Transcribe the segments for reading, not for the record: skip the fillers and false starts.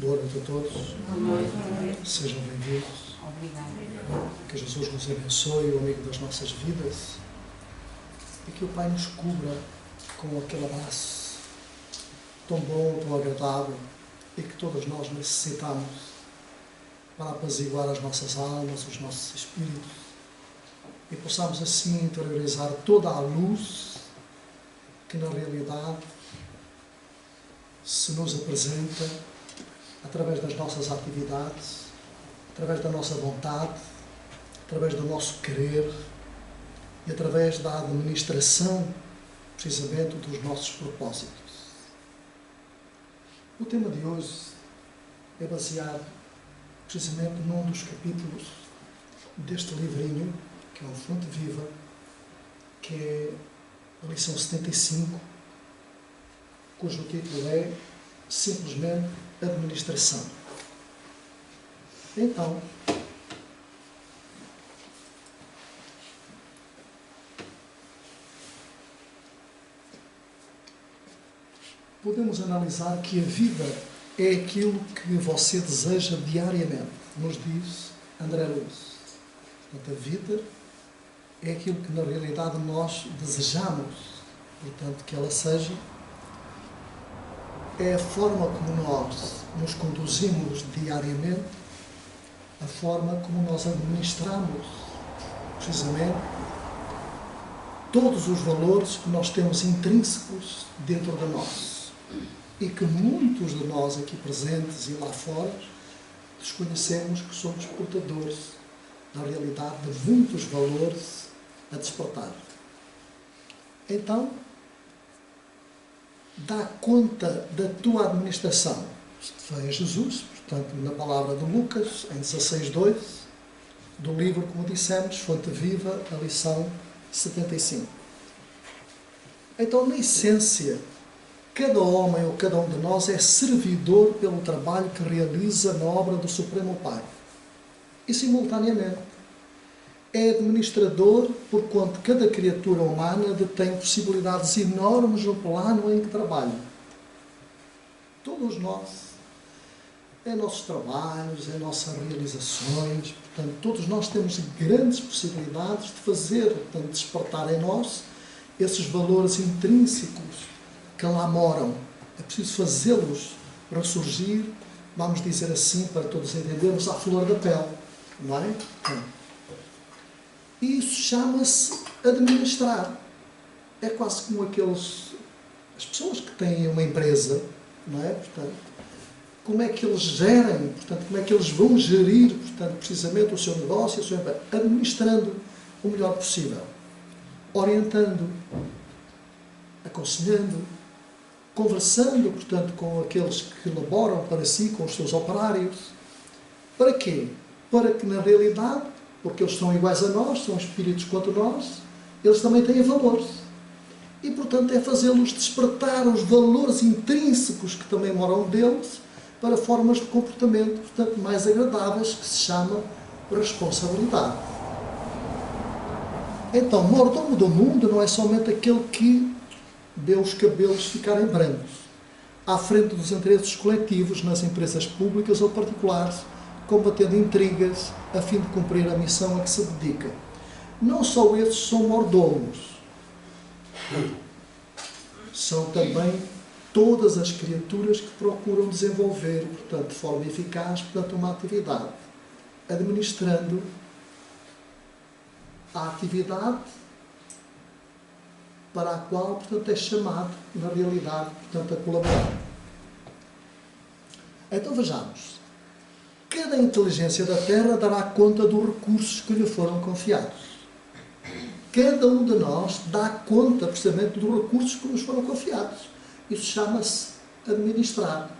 Boa noite a todos. Boa noite. Sejam bem-vindos. Obrigada. Que Jesus nos abençoe, o amigo das nossas vidas, e que o Pai nos cubra com aquele abraço tão bom, tão agradável, e que todos nós necessitamos para apaziguar as nossas almas, os nossos espíritos, e possamos assim interiorizar toda a luz que na realidade se nos apresenta através das nossas atividades, através da nossa vontade, através do nosso querer e através da administração, precisamente, dos nossos propósitos. O tema de hoje é baseado precisamente num dos capítulos deste livrinho, que é o Fonte Viva, que é a lição 75, cujo título é simplesmente Administração. Então, podemos analisar que a vida é aquilo que você deseja diariamente, nos diz André Luiz. Portanto, a vida é aquilo que na realidade nós desejamos, portanto, que ela seja. É a forma como nós nos conduzimos diariamente, a forma como nós administramos, precisamente, todos os valores que nós temos intrínsecos dentro de nós e que muitos de nós aqui presentes e lá fora desconhecemos que somos portadores, na realidade, de muitos valores a despertar. Então, dá conta da tua administração. Isto vem a Jesus, portanto, na palavra de Lucas, em 16:2, do livro, como dissemos, Fonte Viva, a lição 75. Então, na essência, cada homem ou cada um de nós é servidor pelo trabalho que realiza na obra do Supremo Pai. E, simultaneamente, é administrador, porquanto cada criatura humana detém possibilidades enormes no plano em que trabalha. Todos nós, em nossos trabalhos, em nossas realizações, portanto, todos nós temos grandes possibilidades de fazer, portanto, despertar em nós esses valores intrínsecos que lá moram. É preciso fazê-los ressurgir, vamos dizer assim, para todos entendermos, à flor da pele, não é? E isso chama-se administrar. É quase como as pessoas que têm uma empresa, não é? Portanto, como é que eles gerem, portanto, como é que eles vão gerir, portanto, precisamente o seu negócio, a sua empresa, administrando o melhor possível, orientando, aconselhando, conversando, portanto, com aqueles que laboram para si, com os seus operários. Para quê? Para que, na realidade, porque eles são iguais a nós, são espíritos quanto nós, eles também têm valores. E, portanto, é fazê-los despertar os valores intrínsecos que também moram deles para formas de comportamento, portanto, mais agradáveis, que se chama responsabilidade. Então, mordomo do mundo não é somente aquele que vê os cabelos ficarem brancos à frente dos interesses coletivos nas empresas públicas ou particulares, combatendo intrigas a fim de cumprir a missão a que se dedica. Não só esses são mordomos, são também todas as criaturas que procuram desenvolver, portanto, de forma eficaz, portanto, uma atividade, administrando a atividade para a qual, portanto, é chamado, na realidade, portanto, a colaborar. Então, vejamos. Cada inteligência da Terra dará conta dos recursos que lhe foram confiados. Cada um de nós dá conta, precisamente, dos recursos que nos foram confiados. Isso chama-se administrar.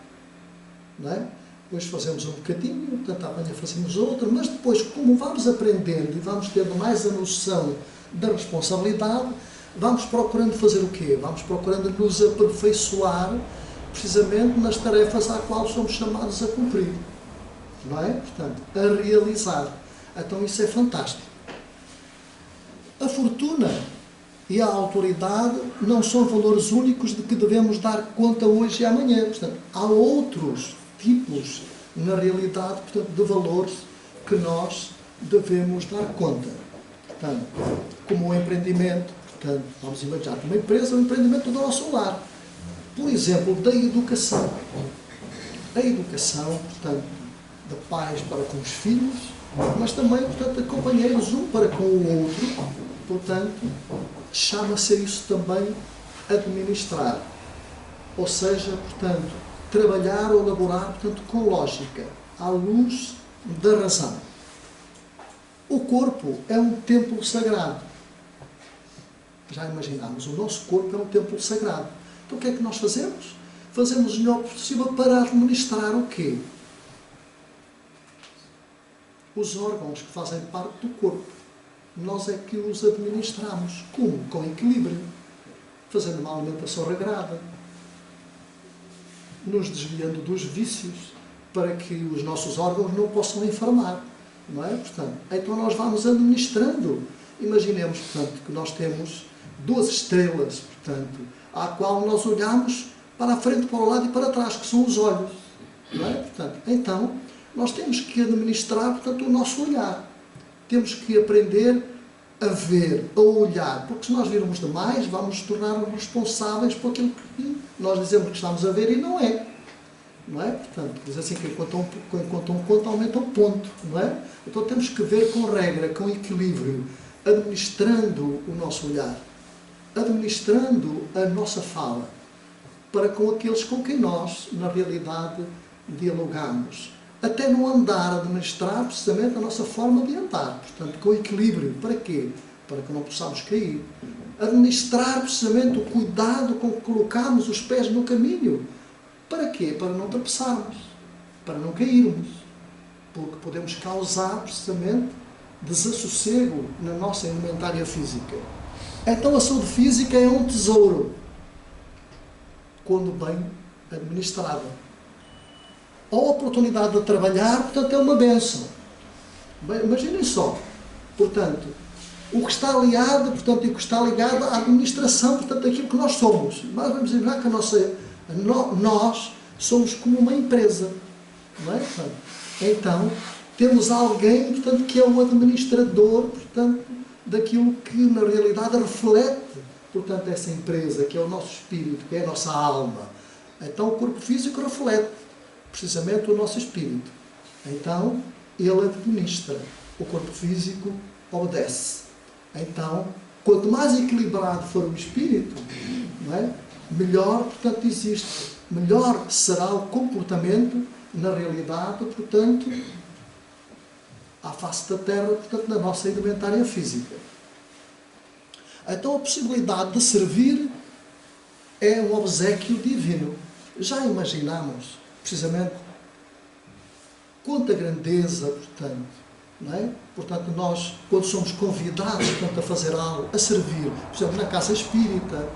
Não é? Depois fazemos um bocadinho, portanto, amanhã fazemos outro, mas depois, como vamos aprendendo e vamos tendo mais a noção da responsabilidade, vamos procurando fazer o quê? Vamos procurando nos aperfeiçoar, precisamente, nas tarefas às quais somos chamados a cumprir. Não é? Portanto, a realizar. Então isso é fantástico. A fortuna e a autoridade não são valores únicos de que devemos dar conta hoje e amanhã. Portanto, há outros tipos, na realidade, portanto, de valores que nós devemos dar conta. Portanto, como o empreendimento, portanto, vamos imaginar uma empresa, o empreendimento do nosso lar. Por exemplo, da educação. A educação, portanto, de pais para com os filhos, mas também, portanto, de companheiros um para com o outro. Portanto, chama-se isso também administrar. Ou seja, portanto, trabalhar ou elaborar, portanto, com lógica, à luz da razão. O corpo é um templo sagrado. Já imaginamos, o nosso corpo é um templo sagrado. Então o que é que nós fazemos? Fazemos o melhor possível para administrar o quê? Os órgãos que fazem parte do corpo. Nós é que os administramos. Como? Com equilíbrio. Fazendo uma alimentação regrada. Nos desviando dos vícios para que os nossos órgãos não possam enfermar. Não é? Portanto, então nós vamos administrando. Imaginemos, portanto, que nós temos 12 estrelas, portanto, à qual nós olhamos para a frente, para o lado e para trás, que são os olhos. Não é? Portanto, então, nós temos que administrar, portanto, o nosso olhar. Temos que aprender a ver, a olhar, porque se nós virmos demais, vamos nos tornar responsáveis por aquilo que nós dizemos que estamos a ver e não é. Não é? Portanto, diz assim que enquanto um conta, aumenta um ponto. Não é? Então temos que ver com regra, com equilíbrio, administrando o nosso olhar, administrando a nossa fala, para com aqueles com quem nós, na realidade, dialogamos. Até no andar, administrar precisamente a nossa forma de andar. Portanto, com equilíbrio. Para quê? Para que não possamos cair. Administrar precisamente o cuidado com que colocamos os pés no caminho. Para quê? Para não tropeçarmos. Para não cairmos. Porque podemos causar precisamente desassossego na nossa indumentária física. Então a saúde física é um tesouro. Quando bem administrada. A oportunidade de trabalhar, portanto, é uma bênção. Bem, imaginem só. Portanto, o que está aliado, portanto, e o que está ligado à administração, portanto, daquilo que nós somos. Nós vamos imaginar que nós somos como uma empresa. Não é? Portanto, então, temos alguém, portanto, que é o administrador, portanto, daquilo que, na realidade, reflete, portanto, essa empresa, que é o nosso espírito, que é a nossa alma. Então, o corpo físico reflete precisamente o nosso espírito. Então, ele administra. O corpo físico obedece. Então, quanto mais equilibrado for o espírito, não é? Melhor, portanto, existe. Melhor será o comportamento, na realidade, portanto, à face da Terra, portanto, na nossa indumentária física. Então, a possibilidade de servir é um obséquio divino. Já imaginamos precisamente quanta grandeza, portanto, não é? Portanto, nós, quando somos convidados, portanto, a fazer algo, a servir, por exemplo, na casa espírita,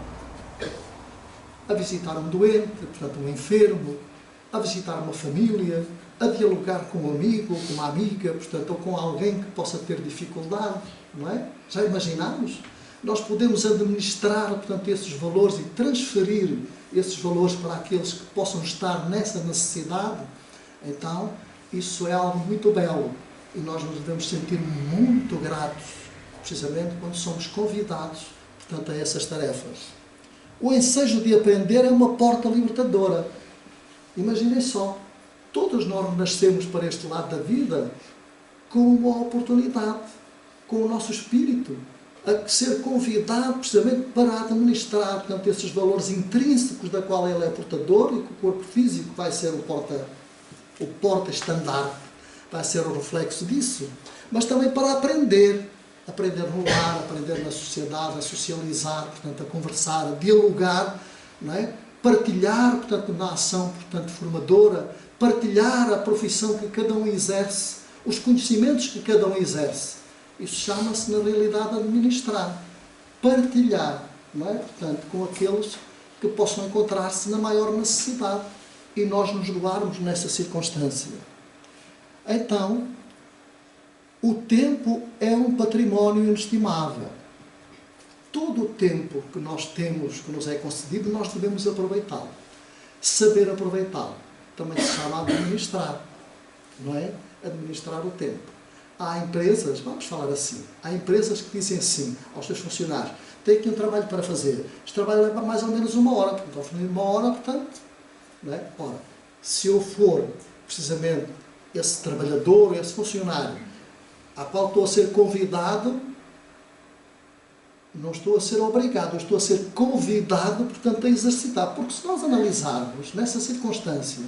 a visitar um doente, portanto, um enfermo, a visitar uma família, a dialogar com um amigo ou com uma amiga, portanto, ou com alguém que possa ter dificuldade, não é? Já imaginamos? Nós podemos administrar, portanto, esses valores e transferir esses valores para aqueles que possam estar nessa necessidade. Então, isso é algo muito belo e nós nos devemos sentir muito gratos, precisamente quando somos convidados, portanto, a essas tarefas. O ensejo de aprender é uma porta libertadora. Imaginem só, todos nós nascemos para este lado da vida com uma oportunidade, com o nosso espírito, a ser convidado precisamente para administrar, portanto, esses valores intrínsecos da qual ele é portador e que o corpo físico vai ser o porta-estandarte, vai ser o reflexo disso, mas também para aprender no lar, aprender na sociedade, a socializar, portanto, a conversar, a dialogar, não é? Partilhar, portanto, na ação, portanto, formadora, partilhar a profissão que cada um exerce, os conhecimentos que cada um exerce. Isso chama-se, na realidade, administrar. Partilhar, não é? Portanto, com aqueles que possam encontrar-se na maior necessidade e nós nos doarmos nessa circunstância. Então, o tempo é um património inestimável. Todo o tempo que nós temos, que nos é concedido, nós devemos aproveitá-lo. Saber aproveitá-lo. também se chama administrar, não é? Administrar o tempo. Há empresas, vamos falar assim, há empresas que dizem assim aos seus funcionários: tem aqui um trabalho para fazer, este trabalho leva mais ou menos 1 hora, portanto, ao fim de 1 hora, portanto, não é? Ora, se eu for precisamente esse trabalhador, esse funcionário, a qual estou a ser convidado, não estou a ser obrigado, eu estou a ser convidado, portanto, a exercitar. Porque se nós analisarmos nessa circunstância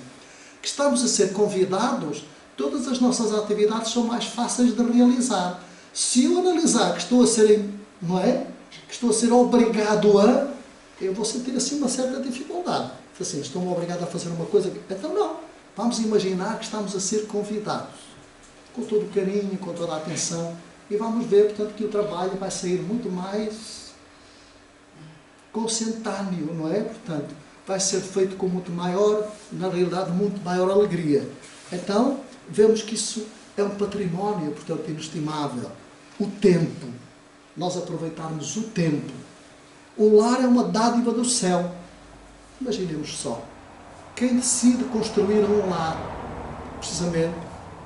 que estamos a ser convidados, todas as nossas atividades são mais fáceis de realizar. Se eu analisar que estou a ser, não é? Que estou a ser obrigado a, eu vou sentir assim uma certa dificuldade. Assim, estou-me obrigado a fazer uma coisa. Então não. Vamos imaginar que estamos a ser convidados. Com todo o carinho, com toda a atenção. E vamos ver, portanto, que o trabalho vai sair muito mais consentâneo, não é? Portanto, vai ser feito com muito maior, na realidade, muito maior alegria. Então, vemos que isso é um património, portanto, inestimável. O tempo. Nós aproveitarmos o tempo. O lar é uma dádiva do céu. Imaginemos só. Quem decide construir um lar, precisamente,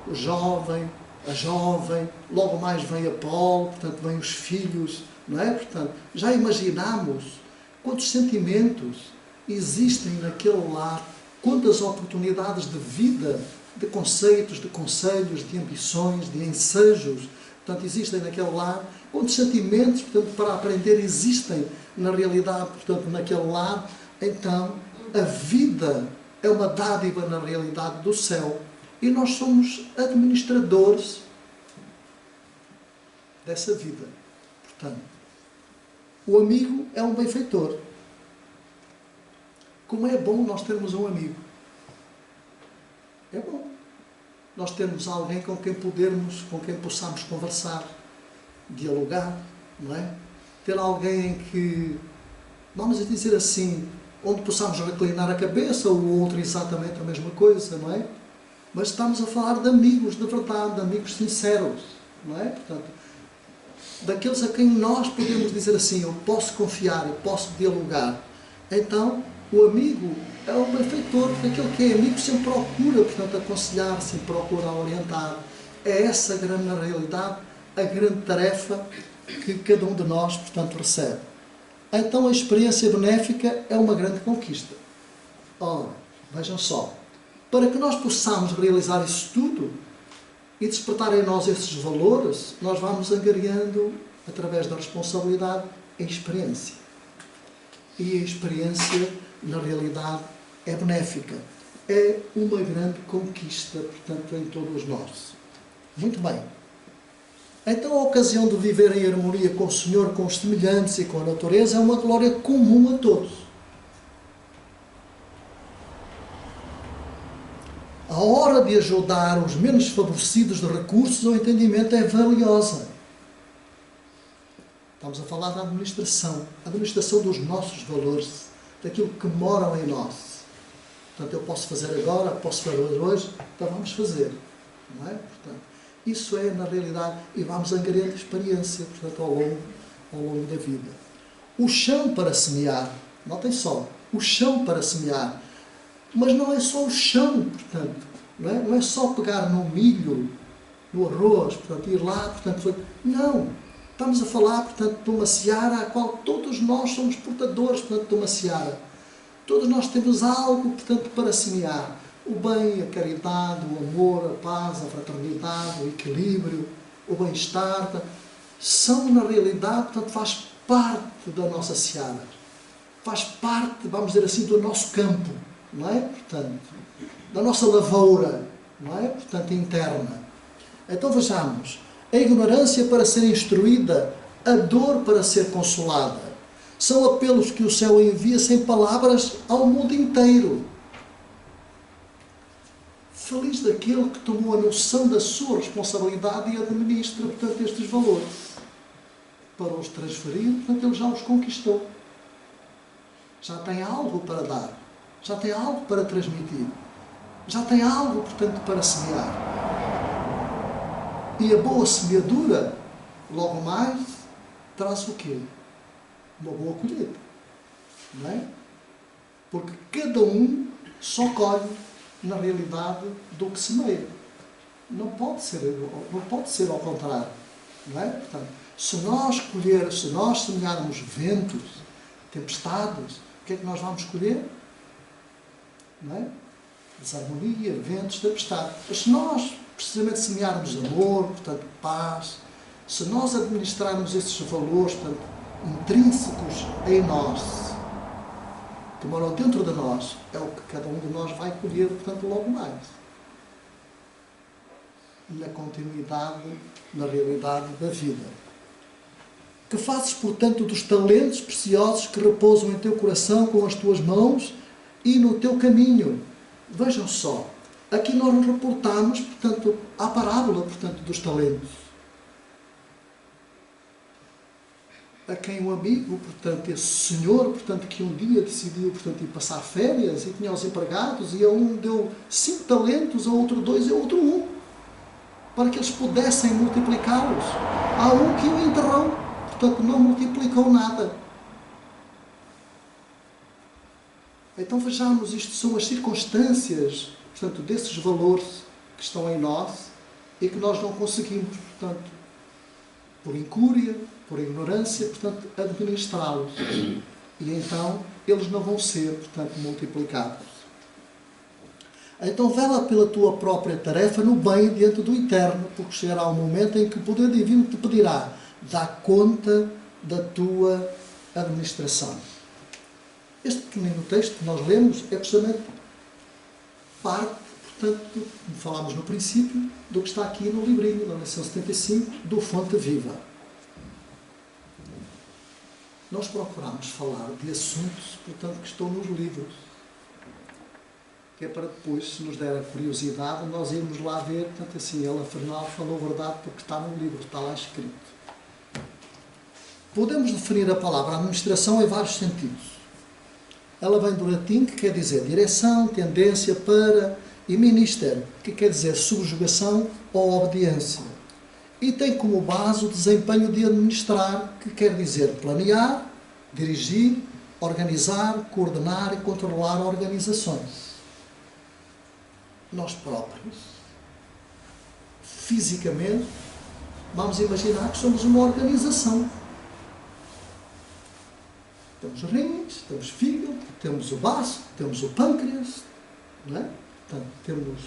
o jovem, a jovem, logo mais vem a prole, portanto, vêm os filhos, não é? Portanto, já imaginamos quantos sentimentos existem naquele lar, quantas oportunidades de vida, de conceitos, de conselhos, de ambições, de ensejos, portanto, existem naquele lar, quantos sentimentos, portanto, para aprender existem na realidade, portanto, naquele lar. Então, a vida é uma dádiva na realidade do céu e nós somos administradores dessa vida. Portanto, o amigo é um benfeitor. Como é bom nós termos um amigo. É bom nós termos alguém com quem possamos conversar, dialogar, não é? Ter alguém que, vamos dizer assim, onde possamos reclinar a cabeça, ou o outro exatamente a mesma coisa, não é? Mas estamos a falar de amigos de verdade, de amigos sinceros, não é? Portanto, daqueles a quem nós podemos dizer assim: eu posso confiar, eu posso dialogar. Então, o amigo é o benfeitor, porque aquele que é amigo sempre procura, portanto, aconselhar, sempre procura orientar. É essa grande, na realidade, a grande tarefa que cada um de nós, portanto, recebe. Então, a experiência benéfica é uma grande conquista. Ora, vejam só, para que nós possamos realizar isso tudo e despertar em nós esses valores, nós vamos angariando, através da responsabilidade, a experiência. E a experiência, na realidade, é benéfica. É uma grande conquista, portanto, em todos nós. Muito bem. Então, a ocasião de viver em harmonia com o Senhor, com os semelhantes e com a natureza é uma glória comum a todos. A hora de ajudar os menos favorecidos de recursos ou entendimento é valiosa. Estamos a falar da administração dos nossos valores, daquilo que moram em nós. Portanto, eu posso fazer agora, posso fazer hoje, então vamos fazer. Não é? Portanto, isso é, na realidade, e vamos angariando experiência, portanto, ao longo da vida. O chão para semear, notem só, o chão para semear. Mas não é só o chão, portanto, não é só pegar no milho, no arroz, portanto, ir lá, portanto, não. Estamos a falar, portanto, de uma seara a qual todos nós somos portadores, portanto, de uma seara. Todos nós temos algo, portanto, para semear. O bem, a caridade, o amor, a paz, a fraternidade, o equilíbrio, o bem-estar, são, na realidade, portanto, faz parte da nossa seara. Faz parte, vamos dizer assim, do nosso campo, não é? Portanto, da nossa lavoura, não é? Portanto, interna. Então, vejamos. A ignorância para ser instruída, a dor para ser consolada. São apelos que o céu envia sem palavras ao mundo inteiro. Feliz daquele que tomou a noção da sua responsabilidade e administra, portanto, estes valores. Para os transferir, portanto, ele já os conquistou. Já tem algo para dar. Já tem algo para transmitir. Já tem algo, portanto, para semear. E a boa semeadura, logo mais, traz o quê? Uma boa colheita. Não é? Porque cada um só colhe na realidade, do que semeia. Não pode ser ao contrário. Não é? Portanto, se nós semearmos ventos, tempestades, o que é que nós vamos colher? Não é? Desarmonia, ventos, tempestade. Mas se nós precisamente semearmos amor, portanto, paz, se nós administrarmos esses valores, portanto, intrínsecos em nós, que moram dentro de nós, é o que cada um de nós vai colher, portanto, logo mais. Na continuidade, na realidade da vida. Que fazes, portanto, dos talentos preciosos que repousam em teu coração com as tuas mãos e no teu caminho. Vejam só, aqui nós nos reportamos, portanto, à parábola, portanto, dos talentos. A quem o amigo, portanto, esse senhor, portanto, que um dia decidiu, portanto, ir passar férias e tinha os empregados e a um deu 5 talentos, a outro 2 e a outro 1, para que eles pudessem multiplicá-los. Há um que o enterrou, portanto, não multiplicou nada. Então vejamos, isto são as circunstâncias, portanto, desses valores que estão em nós e que nós não conseguimos, portanto, por incúria, por ignorância, portanto, administrá-los. E então eles não vão ser, portanto, multiplicados. Então vela pela tua própria tarefa no bem diante do Eterno, porque chegará um momento em que o poder divino te pedirá: dá conta da tua administração. Este pequenino texto que nós lemos é precisamente parte, portanto, como falámos no princípio, do que está aqui no livrinho, na lição 75, do Fonte Viva. Nós procuramos falar de assuntos, portanto, que estão nos livros. Que é para depois, se nos der a curiosidade, nós irmos lá ver, portanto, assim, ela afinal falou a verdade porque está no livro, está lá escrito. Podemos definir a palavra administração em vários sentidos. Ela vem do latim, que quer dizer direção, tendência para, e ministério, que quer dizer subjugação ou obediência. E tem como base o desempenho de administrar, que quer dizer planear, dirigir, organizar, coordenar e controlar organizações. Nós próprios, fisicamente, vamos imaginar que somos uma organização. Temos rins, temos fígado, temos o baço, temos o pâncreas, não é? Portanto, temos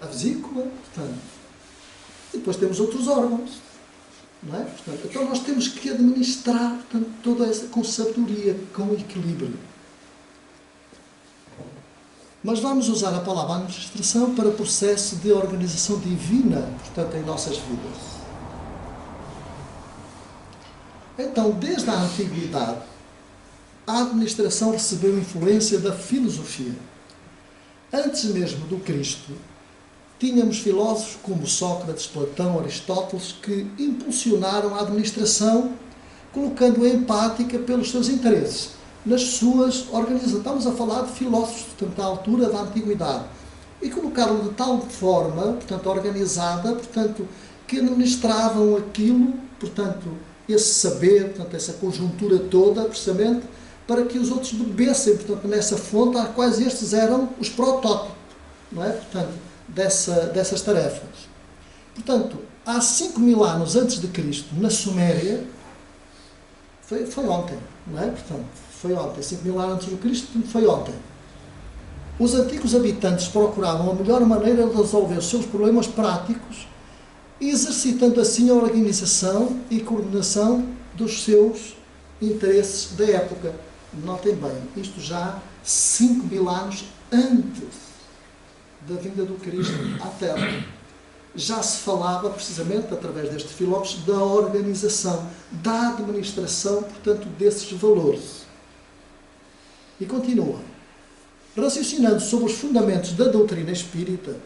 a vesícula, portanto, e depois temos outros órgãos, não é? Portanto, então nós temos que administrar, portanto, toda essa com sabedoria, com equilíbrio. Mas vamos usar a palavra administração para o processo de organização divina, portanto, em nossas vidas. Então, desde a antiguidade, a administração recebeu influência da filosofia. Antes mesmo do Cristo, tínhamos filósofos como Sócrates, Platão, Aristóteles, que impulsionaram a administração, colocando-a em prática pelos seus interesses, nas suas organizações. Estamos a falar de filósofos, portanto, da altura da antiguidade. E colocaram de tal forma, portanto, organizada, portanto, que administravam aquilo, portanto, esse saber, portanto, essa conjuntura toda, precisamente, para que os outros bebessem, portanto, nessa fonte, a quais estes eram os protótipos, não é? Portanto, dessas tarefas. Portanto, há 5.000 anos antes de Cristo, na Suméria, foi ontem, não é? Portanto, foi ontem, 5.000 anos antes de Cristo, foi ontem. Os antigos habitantes procuravam a melhor maneira de resolver os seus problemas práticos, exercitando assim a organização e coordenação dos seus interesses da época. Notem bem, isto já 5.000 anos antes da vinda do Cristo à Terra. Já se falava, precisamente, através deste filósofo, da organização, da administração, portanto, desses valores. E continua. Raciocinando sobre os fundamentos da doutrina espírita,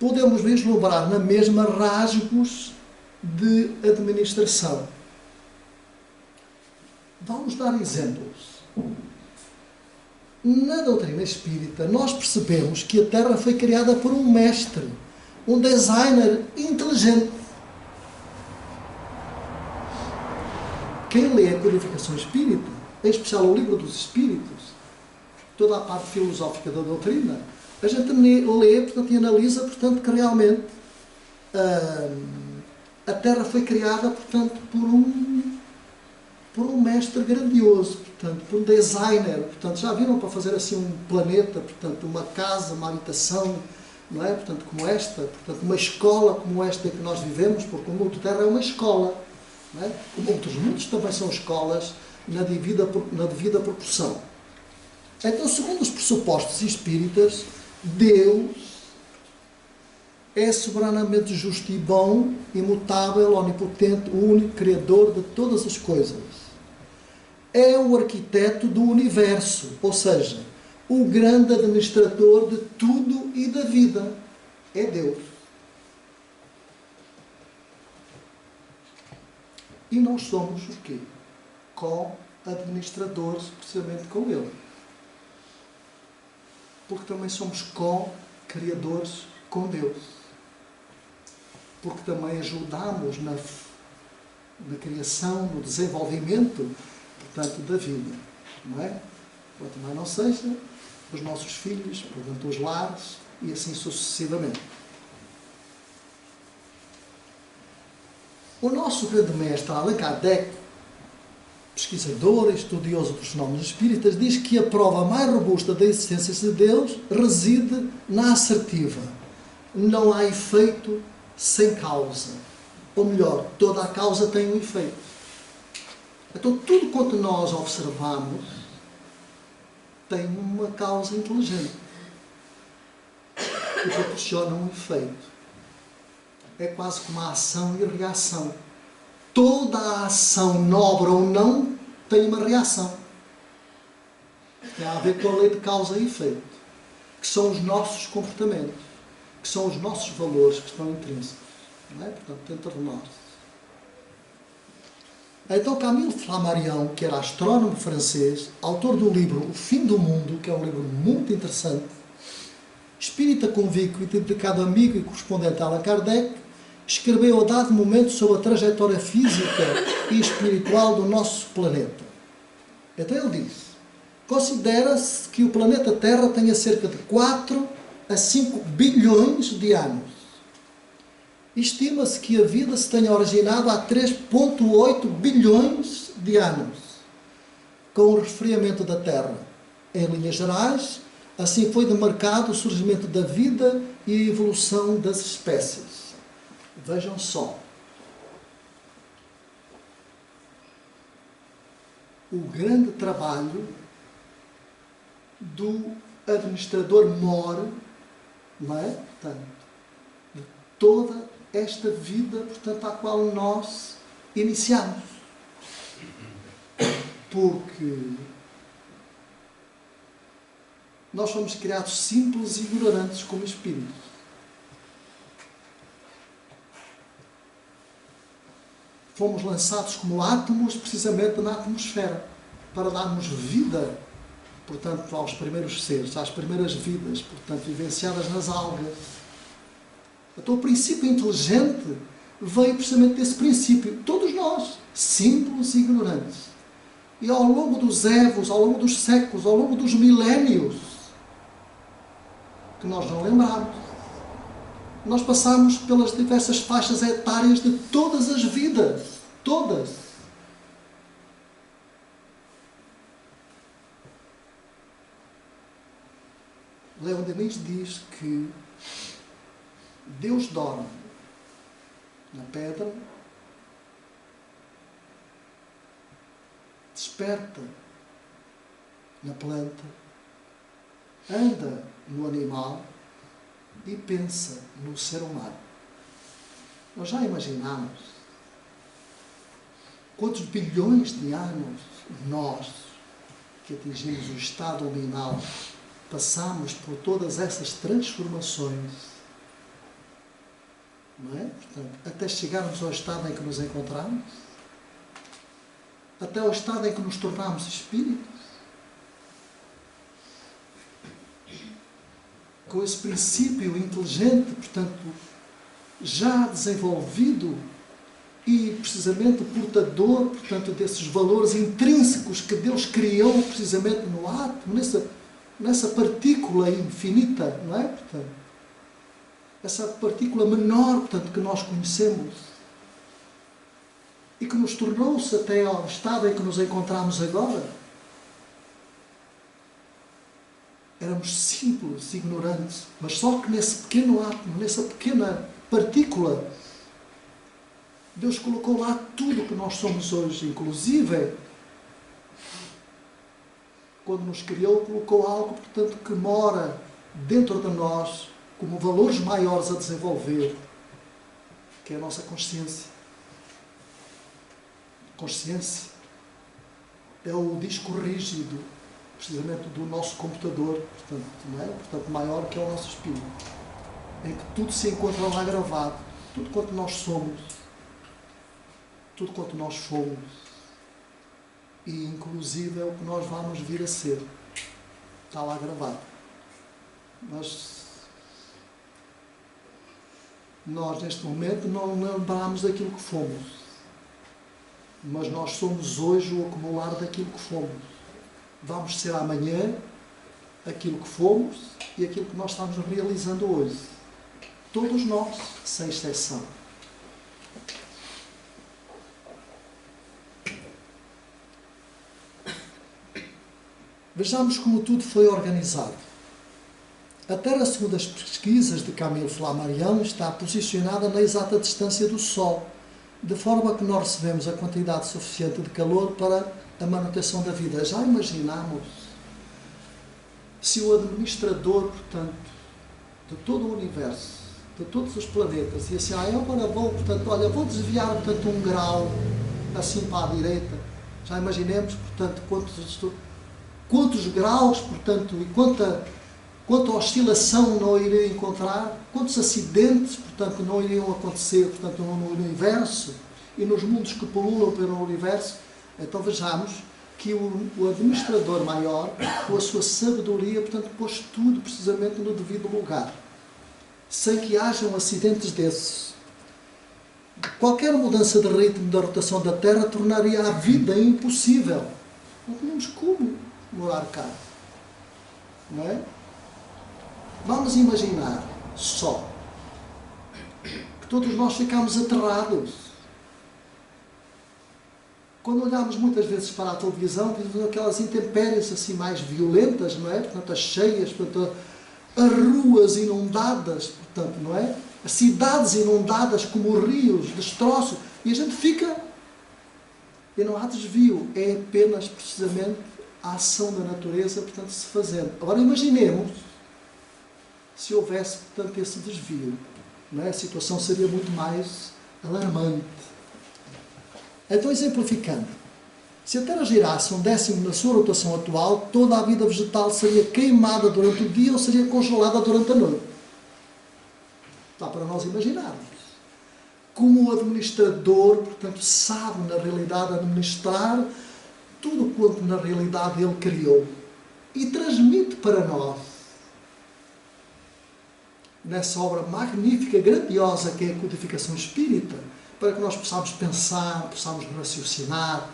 podemos vislumbrar na mesma rasgos de administração. Vamos dar exemplos. Na doutrina espírita, nós percebemos que a Terra foi criada por um mestre, um designer inteligente. Quem lê a Codificação Espírita, em especial o Livro dos Espíritos, toda a parte filosófica da doutrina, a gente lê, portanto, e analisa, portanto, que realmente a Terra foi criada, portanto, por um mestre grandioso, portanto, por um designer. Portanto, já viram, para fazer assim um planeta, portanto, uma casa, uma habitação, não é? Portanto, como esta, portanto, uma escola como esta em que nós vivemos, porque o mundo Terra é uma escola, não é? Como outros mundos também são escolas na devida proporção. Então, segundo os pressupostos espíritas, Deus é soberanamente justo e bom, imutável, onipotente, o único criador de todas as coisas. É o arquiteto do universo, ou seja, o grande administrador de tudo e da vida. É Deus. E nós somos o quê? Co-administradores, precisamente com Ele. Porque também somos co-criadores com Deus. Porque também ajudamos na criação, no desenvolvimento, portanto, da vida. Não é? Quanto mais não seja, os nossos filhos, portanto, os lares, e assim sucessivamente. O nosso grande mestre, Allan Kardec, pesquisador e estudioso dos fenómenos espíritas, diz que a prova mais robusta da existência de Deus reside na assertiva. Não há efeito sem causa. Ou melhor, toda a causa tem um efeito. Então, tudo quanto nós observamos tem uma causa inteligente que proporciona um efeito. É quase como a ação e a reação. Toda a ação, nobre ou não, tem uma reação. Tem a ver com a lei de causa e efeito, que são os nossos comportamentos, que são os nossos valores que estão intrínsecos, não é? Portanto, dentro de nós. Então, Camille Flammarion, que era astrónomo francês, autor do livro O Fim do Mundo, que é um livro muito interessante, espírita convicto e dedicado amigo e correspondente a Allan Kardec, escreveu a dado momento sobre a trajetória física e espiritual do nosso planeta. Então ele diz: considera-se que o planeta Terra tenha cerca de 4 a 5 bilhões de anos. Estima-se que a vida se tenha originado há 3,8 bilhões de anos, com o resfriamento da Terra. Em linhas gerais, assim foi demarcado o surgimento da vida e a evolução das espécies. Vejam só. O grande trabalho do administrador mor, não é? Portanto, de toda esta vida, portanto, à qual nós iniciamos. Porque nós fomos criados simples e ignorantes como espíritos. Fomos lançados como átomos, precisamente na atmosfera, para darmos vida, portanto, aos primeiros seres, às primeiras vidas, portanto, vivenciadas nas algas. Então, o princípio inteligente veio precisamente desse princípio. Todos nós, simples e ignorantes. E ao longo dos évos, ao longo dos séculos, ao longo dos milénios, que nós não lembramos, nós passamos pelas diversas faixas etárias de todas as vidas. Todas. Leon Denis diz que Deus dorme na pedra, desperta na planta, anda no animal e pensa no ser humano. Nós já imaginamos quantos bilhões de anos nós, que atingimos o estado luminal, passamos por todas essas transformações, não é? Portanto, até chegarmos ao estado em que nos encontramos, até ao estado em que nos tornamos espíritos, com esse princípio inteligente, portanto, já desenvolvido e precisamente portador, portanto, desses valores intrínsecos que Deus criou precisamente no átomo, nessa partícula infinita, não é? Portanto, essa partícula menor, portanto, que nós conhecemos e que nos tornou-se até ao estado em que nos encontramos agora. Éramos simples, ignorantes, mas só que nesse pequeno átomo, nessa pequena partícula, Deus colocou lá tudo o que nós somos hoje, inclusive, quando nos criou, colocou algo, portanto, que mora dentro de nós, como valores maiores a desenvolver, que é a nossa consciência. Consciência é o disco rígido, precisamente, do nosso computador, portanto, não é? Portanto, maior que é o nosso espírito, em que tudo se encontra lá gravado, tudo quanto nós somos, tudo quanto nós fomos, e inclusive é o que nós vamos vir a ser, está lá gravado. Mas nós neste momento não lembramos daquilo que fomos, mas nós somos hoje o acumular daquilo que fomos. Vamos ser amanhã aquilo que fomos e aquilo que nós estamos realizando hoje. Todos nós, sem exceção. Vejamos como tudo foi organizado. A Terra, segundo as pesquisas de Camille Flammarion, está posicionada na exata distância do Sol, de forma que nós recebemos a quantidade suficiente de calor para a manutenção da vida. Já imaginamos se o administrador, portanto, de todo o universo, de todos os planetas, e assim, eu agora vou, portanto, olha, vou desviar, portanto, 1 grau assim para a direita. Já imaginemos, portanto, quantos graus, portanto, e quanta oscilação não iria encontrar, quantos acidentes, portanto, não iriam acontecer, portanto, no universo e nos mundos que pululam pelo universo. Então vejamos que o administrador maior, com a sua sabedoria, portanto, pôs tudo precisamente no devido lugar, sem que hajam acidentes desses. Qualquer mudança de ritmo da rotação da Terra tornaria a vida impossível. Não tínhamos como morar cá, não é? Vamos imaginar só que todos nós ficamos aterrados quando olhamos muitas vezes para a televisão, vemos aquelas intempéries assim mais violentas, não é? Portanto, as cheias, portanto, as ruas inundadas, portanto, não é? As cidades inundadas como rios, destroços, e a gente fica, e não há desvio, é apenas precisamente a ação da natureza, portanto, se fazendo. Agora imaginemos se houvesse, portanto, esse desvio, não é? A situação seria muito mais alarmante. Então, exemplificando, se a Terra girasse 1/10 na sua rotação atual, toda a vida vegetal seria queimada durante o dia ou seria congelada durante a noite. Dá para nós imaginarmos. Como o administrador, portanto, sabe na realidade administrar tudo quanto na realidade ele criou e transmite para nós, nessa obra magnífica, grandiosa que é a codificação espírita, para que nós possamos pensar, possamos raciocinar,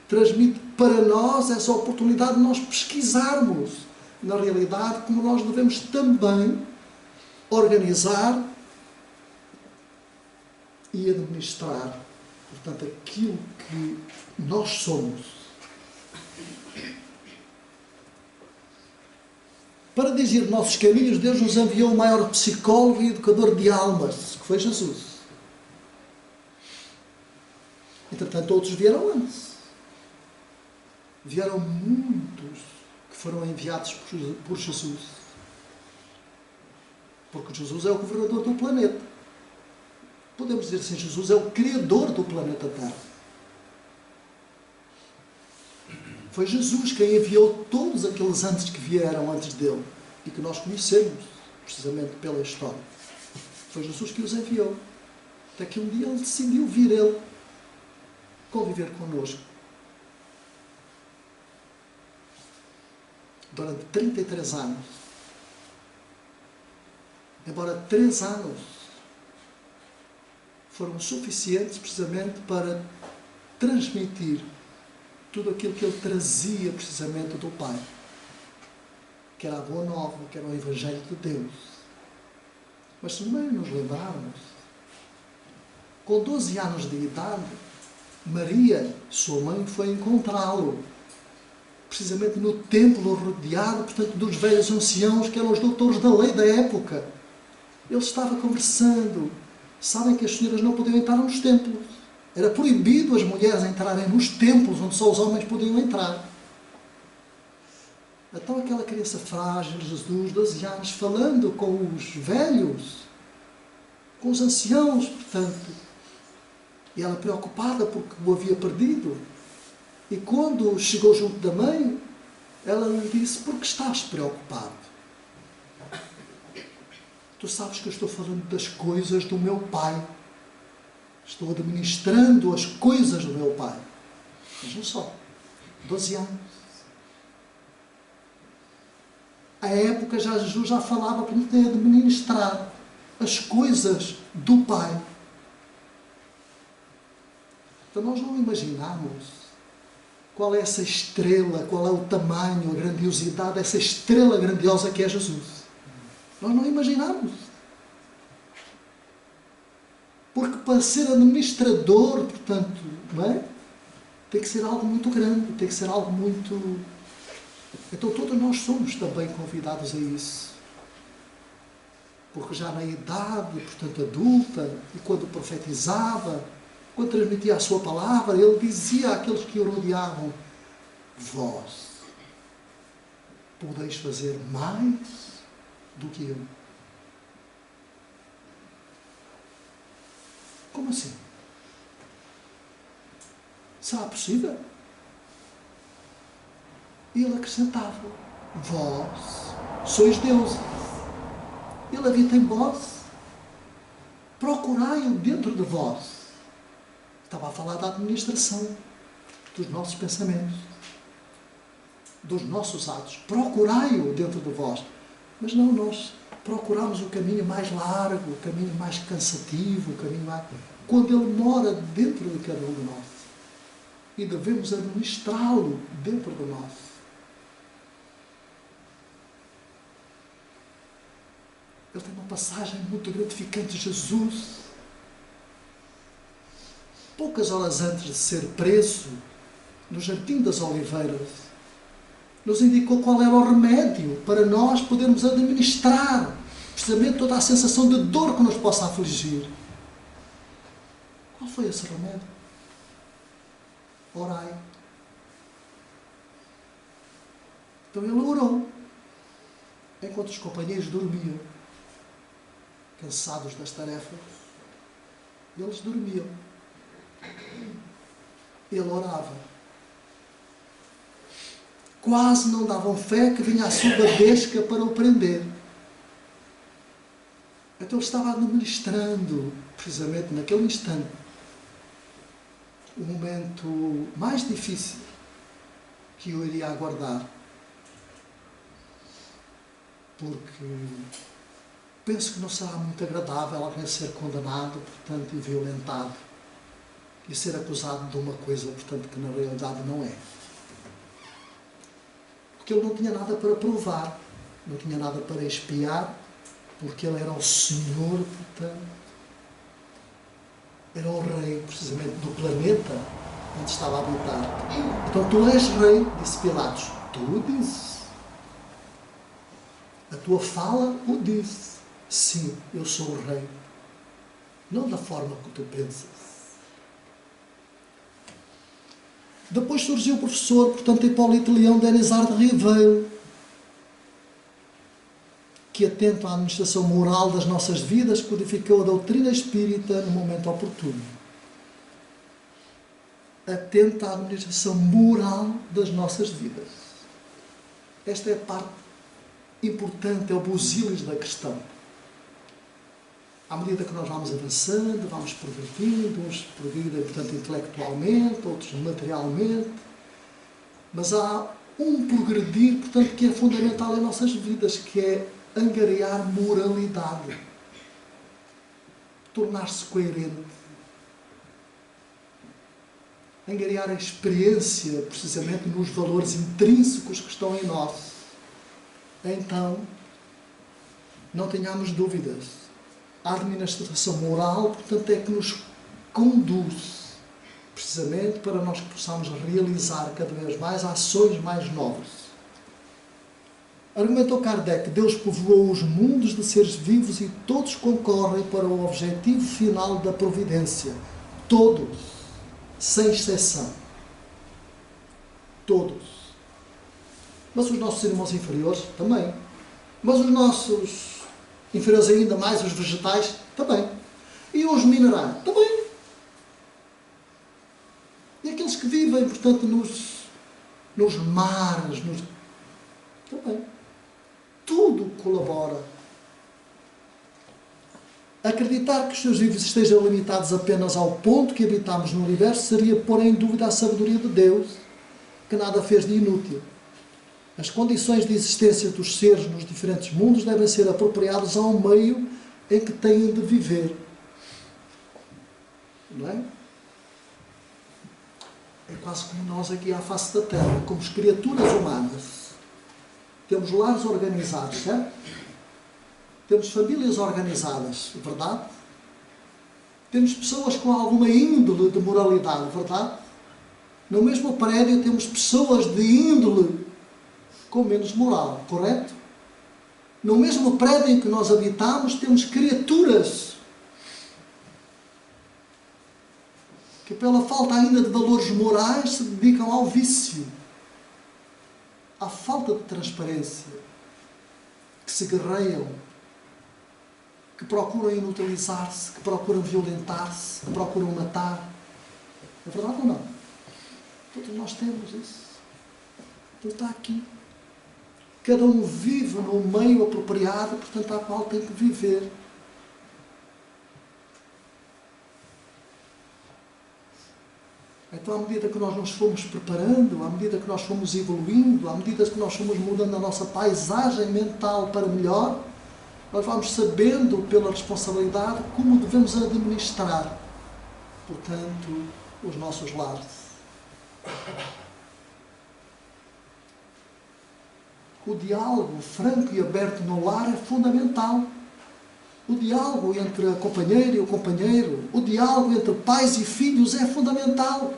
transmite para nós essa oportunidade de nós pesquisarmos, na realidade, como nós devemos também organizar e administrar, portanto, aquilo que nós somos. Para dirigir nossos caminhos, Deus nos enviou o maior psicólogo e educador de almas, que foi Jesus. Entretanto, outros vieram antes. Vieram muitos que foram enviados por Jesus. Porque Jesus é o governador do planeta. Podemos dizer assim, Jesus é o criador do planeta Terra. Foi Jesus quem enviou todos aqueles antes que vieram antes dele e que nós conhecemos, precisamente pela história. Foi Jesus que os enviou. Até que um dia ele decidiu vir ele conviver connosco. Durante 33 anos. Embora 3 anos foram suficientes precisamente para transmitir tudo aquilo que ele trazia precisamente do Pai. que era a boa nova, que era o Evangelho de Deus. Mas se bem nos lembrarmos, com 12 anos de idade, Maria, sua mãe, foi encontrá-lo, precisamente no templo, rodeado, portanto, dos velhos anciãos, que eram os doutores da lei da época. Ele estava conversando. Sabem que as senhoras não podiam entrar nos templos. Era proibido as mulheres entrarem nos templos, onde só os homens podiam entrar. Então aquela criança frágil, Jesus, 12 anos, falando com os velhos, com os anciãos, portanto, e ela preocupada porque o havia perdido. E quando chegou junto da mãe, ela lhe disse: por que estás preocupado? Tu sabes que eu estou falando das coisas do meu pai. Estou administrando as coisas do meu pai. Vejam só, 12 anos. À época Jesus já falava para ele administrar as coisas do pai. Então nós não imaginamos qual é essa estrela, qual é o tamanho, a grandiosidade dessa estrela grandiosa que é Jesus. Nós não imaginamos. Porque para ser administrador, portanto, não é? Tem que ser algo muito grande, tem que ser algo muito... Então todos nós somos também convidados a isso. Porque já na idade, portanto, adulta, e quando profetizava, quando transmitia a sua palavra, ele dizia àqueles que o rodeavam: vós podeis fazer mais do que eu. Como assim? Será possível? E ele acrescentava: vós sois deuses. Ele habita em vós. Procurai-o dentro de vós. Estava a falar da administração dos nossos pensamentos, dos nossos atos. Procurai-o dentro de vós. Mas não, nós procuramos o caminho mais largo, o caminho mais cansativo, o caminho mais... quando ele mora dentro de cada um de nós. E devemos administrá-lo dentro de nós. Ele tem uma passagem muito gratificante. Jesus, poucas horas antes de ser preso, no Jardim das Oliveiras, nos indicou qual era o remédio para nós podermos administrar precisamente toda a sensação de dor que nos possa afligir. Qual foi esse remédio? Orai. Então ele orou, enquanto os companheiros dormiam, cansados das tarefas. Eles dormiam. Ele orava. Quase não davam fé que vinha a sua babesca para o prender. Então ele estava administrando, precisamente naquele instante, o momento mais difícil que eu iria aguardar. Porque penso que não será muito agradável alguém ser condenado, portanto, e violentado, e ser acusado de uma coisa, portanto, que na realidade não é. Porque ele não tinha nada para provar, não tinha nada para expiar, porque ele era o Senhor, portanto, era o Rei, precisamente, do planeta onde estava a habitar. Então, tu és Rei, disse Pilatos. Tu o dizes. A tua fala o disse. Sim, eu sou o Rei. Não da forma que tu pensas. Depois surgiu o professor, portanto, Hipólito Leão de Arizar de Ribeiro, que, atento à administração moral das nossas vidas, codificou a doutrina espírita no momento oportuno. Atento à administração moral das nossas vidas. Esta é a parte importante, é o busilis da questão. À medida que nós vamos avançando, vamos progredindo, uns progredem, portanto, intelectualmente, outros materialmente, mas há um progredir, portanto, que é fundamental em nossas vidas, que é angariar moralidade, tornar-se coerente, angariar a experiência, precisamente, nos valores intrínsecos que estão em nós, Então, não tenhamos dúvidas. A administração moral, portanto, é que nos conduz precisamente para nós que possamos realizar cada vez mais ações mais nobres. Argumentou Kardec que Deus povoou os mundos de seres vivos e todos concorrem para o objetivo final da providência. Todos, sem exceção. Todos. Mas os nossos irmãos inferiores também. Mas os nossos inferiores ainda mais, os vegetais, também. E os minerais, também. E aqueles que vivem, portanto, nos mares, também. Tudo colabora. Acreditar que os seus vivos estejam limitados apenas ao ponto que habitamos no universo seria pôr em dúvida a sabedoria de Deus, que nada fez de inútil. As condições de existência dos seres nos diferentes mundos devem ser apropriadas ao meio em que têm de viver. Não é? É quase como nós aqui à face da Terra, como as criaturas humanas. Temos lares organizados, certo? Temos famílias organizadas, verdade? Temos pessoas com alguma índole de moralidade, verdade? No mesmo prédio temos pessoas de índole com menos moral, correto? No mesmo prédio em que nós habitamos temos criaturas que pela falta ainda de valores morais se dedicam ao vício, à falta de transparência, que se guerreiam, que procuram inutilizar-se, que procuram violentar-se, que procuram matar. É verdade ou não? Todos nós temos isso. Então está aqui. Cada um vive no meio apropriado, portanto, à qual tem que viver. Então, à medida que nós nos fomos preparando, à medida que nós fomos evoluindo, à medida que nós fomos mudando a nossa paisagem mental para melhor, nós vamos sabendo, pela responsabilidade, como devemos administrar, portanto, os nossos lares. O diálogo franco e aberto no lar é fundamental. O diálogo entre a companheira e o companheiro, o diálogo entre pais e filhos é fundamental.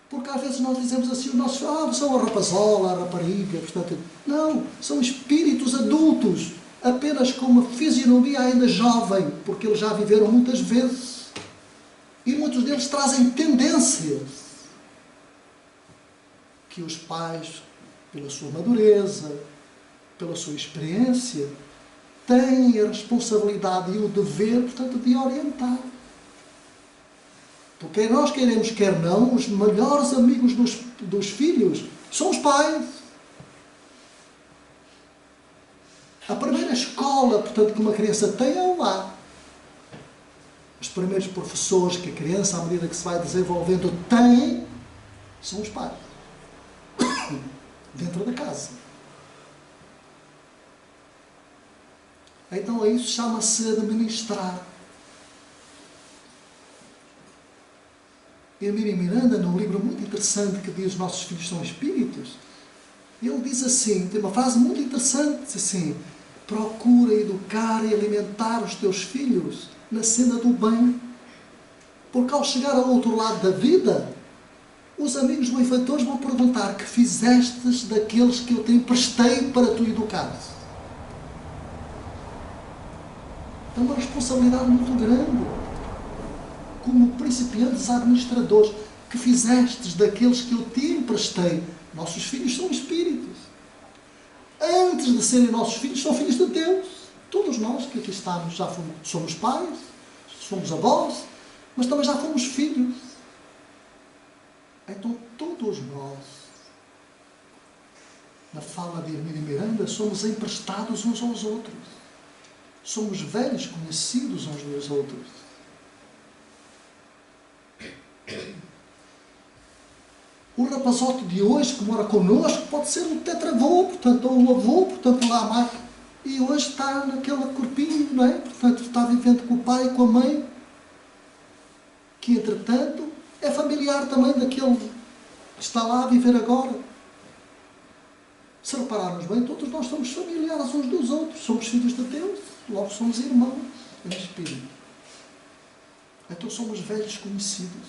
Porque às vezes nós dizemos assim, o nosso são a rapazola, a rapariga, portanto, não, são espíritos adultos, apenas com uma fisionomia ainda jovem, porque eles já viveram muitas vezes. E muitos deles trazem tendências que os pais, pela sua madureza, pela sua experiência, têm a responsabilidade e o dever, portanto, de orientar. Porque quer nós queremos, quer não, os melhores amigos dos filhos são os pais. A primeira escola, portanto, que uma criança tem é o lar. Os primeiros professores que a criança, à medida que se vai desenvolvendo, tem, são os pais. Dentro da casa. Então isso chama-se administrar. E a Miriam Miranda, num livro muito interessante que diz Os Nossos Filhos São Espíritos, ele diz assim, tem uma frase muito interessante, diz assim, procura educar e alimentar os teus filhos na senda do bem, porque ao chegar ao outro lado da vida, os amigos benfeitores vão perguntar que fizestes daqueles que eu te emprestei para tu educares. É uma responsabilidade muito grande. Como principiantes administradores, que fizestes daqueles que eu te emprestei. Nossos filhos são espíritos. Antes de serem nossos filhos, são filhos de Deus. Todos nós que aqui estamos já somos pais, somos avós, mas também já fomos filhos. Então todos nós, na fala de Hermínio Miranda, somos emprestados uns aos outros. Somos velhos conhecidos uns dos outros. O rapazote de hoje que mora connosco pode ser um tetravô, portanto, ou um avô, portanto, lá a mãe, e hoje está naquele corpinho, não é? Portanto, está vivendo com o pai e com a mãe, que entretanto é familiar também daquele que está lá a viver agora. Se repararmos bem, todos nós somos familiares uns dos outros, somos filhos de Deus, logo somos irmãos em espírito. Então somos velhos conhecidos.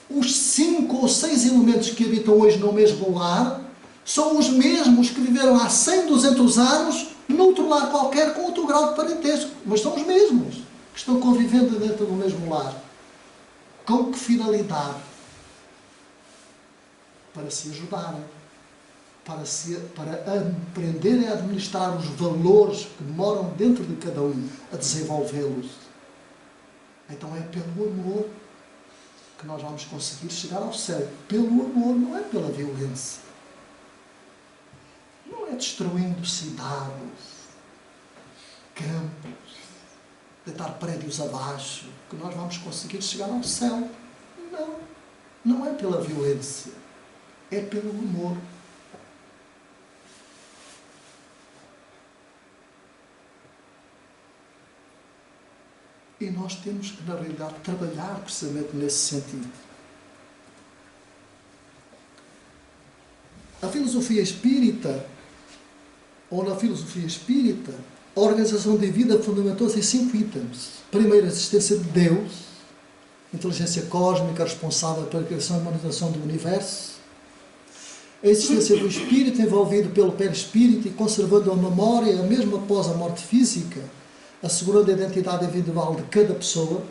Os 5 ou 6 elementos que habitam hoje no mesmo lar são os mesmos que viveram há 100, 200 anos noutro lar qualquer com outro grau de parentesco. Mas são os mesmos que estão convivendo dentro do mesmo lar. Com que finalidade? Para se ajudarem, para aprenderem a administrar os valores que moram dentro de cada um, a desenvolvê-los. Então é pelo amor que nós vamos conseguir chegar ao céu. Pelo amor, não é pela violência. Não é destruindo cidades, campos, deitar prédios abaixo, que nós vamos conseguir chegar ao céu. Não. Não é pela violência. É pelo amor. E nós temos que, na realidade, trabalhar precisamente nesse sentido. A filosofia espírita, ou na filosofia espírita, a organização de vida fundamentou-se em 5 itens. Primeiro, a existência de Deus, inteligência cósmica responsável pela criação e manutenção do universo. A existência do espírito envolvido pelo perispírito e conservando a memória, mesmo após a morte física, assegurando a identidade individual de cada pessoa.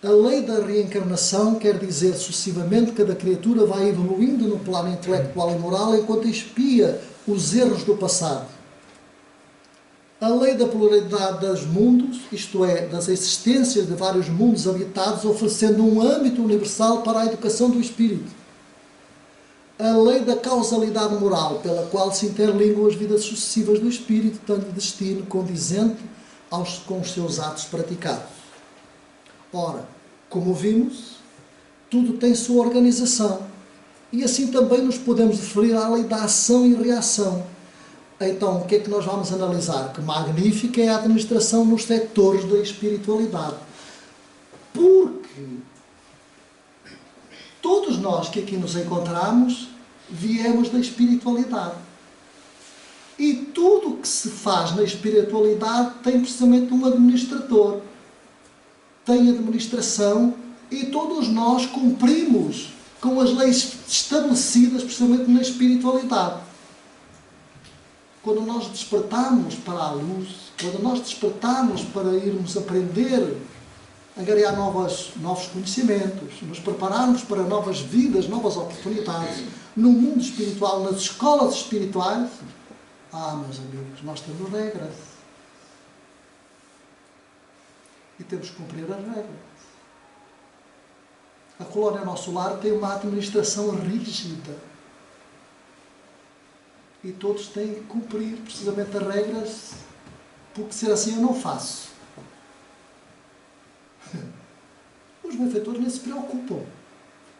A lei da reencarnação quer dizer, sucessivamente, que cada criatura vai evoluindo no plano intelectual e moral enquanto expia os erros do passado. A lei da pluralidade dos mundos, isto é, das existências de vários mundos habitados, oferecendo um âmbito universal para a educação do espírito. A lei da causalidade moral, pela qual se interligam as vidas sucessivas do espírito, dando destino condizente com os seus atos praticados. Ora, como vimos, tudo tem sua organização. E assim também nos podemos referir à lei da ação e reação. Então, o que é que nós vamos analisar? Que magnífica é a administração nos setores da espiritualidade. Porque todos nós que aqui nos encontramos viemos da espiritualidade. E tudo o que se faz na espiritualidade tem precisamente um administrador. Tem administração e todos nós cumprimos com as leis estabelecidas precisamente na espiritualidade. Quando nós despertamos para a luz, quando nós despertamos para irmos aprender, angariar novos conhecimentos, nos prepararmos para novas vidas, novas oportunidades, no mundo espiritual, nas escolas espirituais, meus amigos, nós temos regras. E temos que cumprir as regras. A colónia Nosso Lar tem uma administração rígida. E todos têm que cumprir precisamente as regras, porque ser assim eu não faço. Os benfeitores nem se preocupam.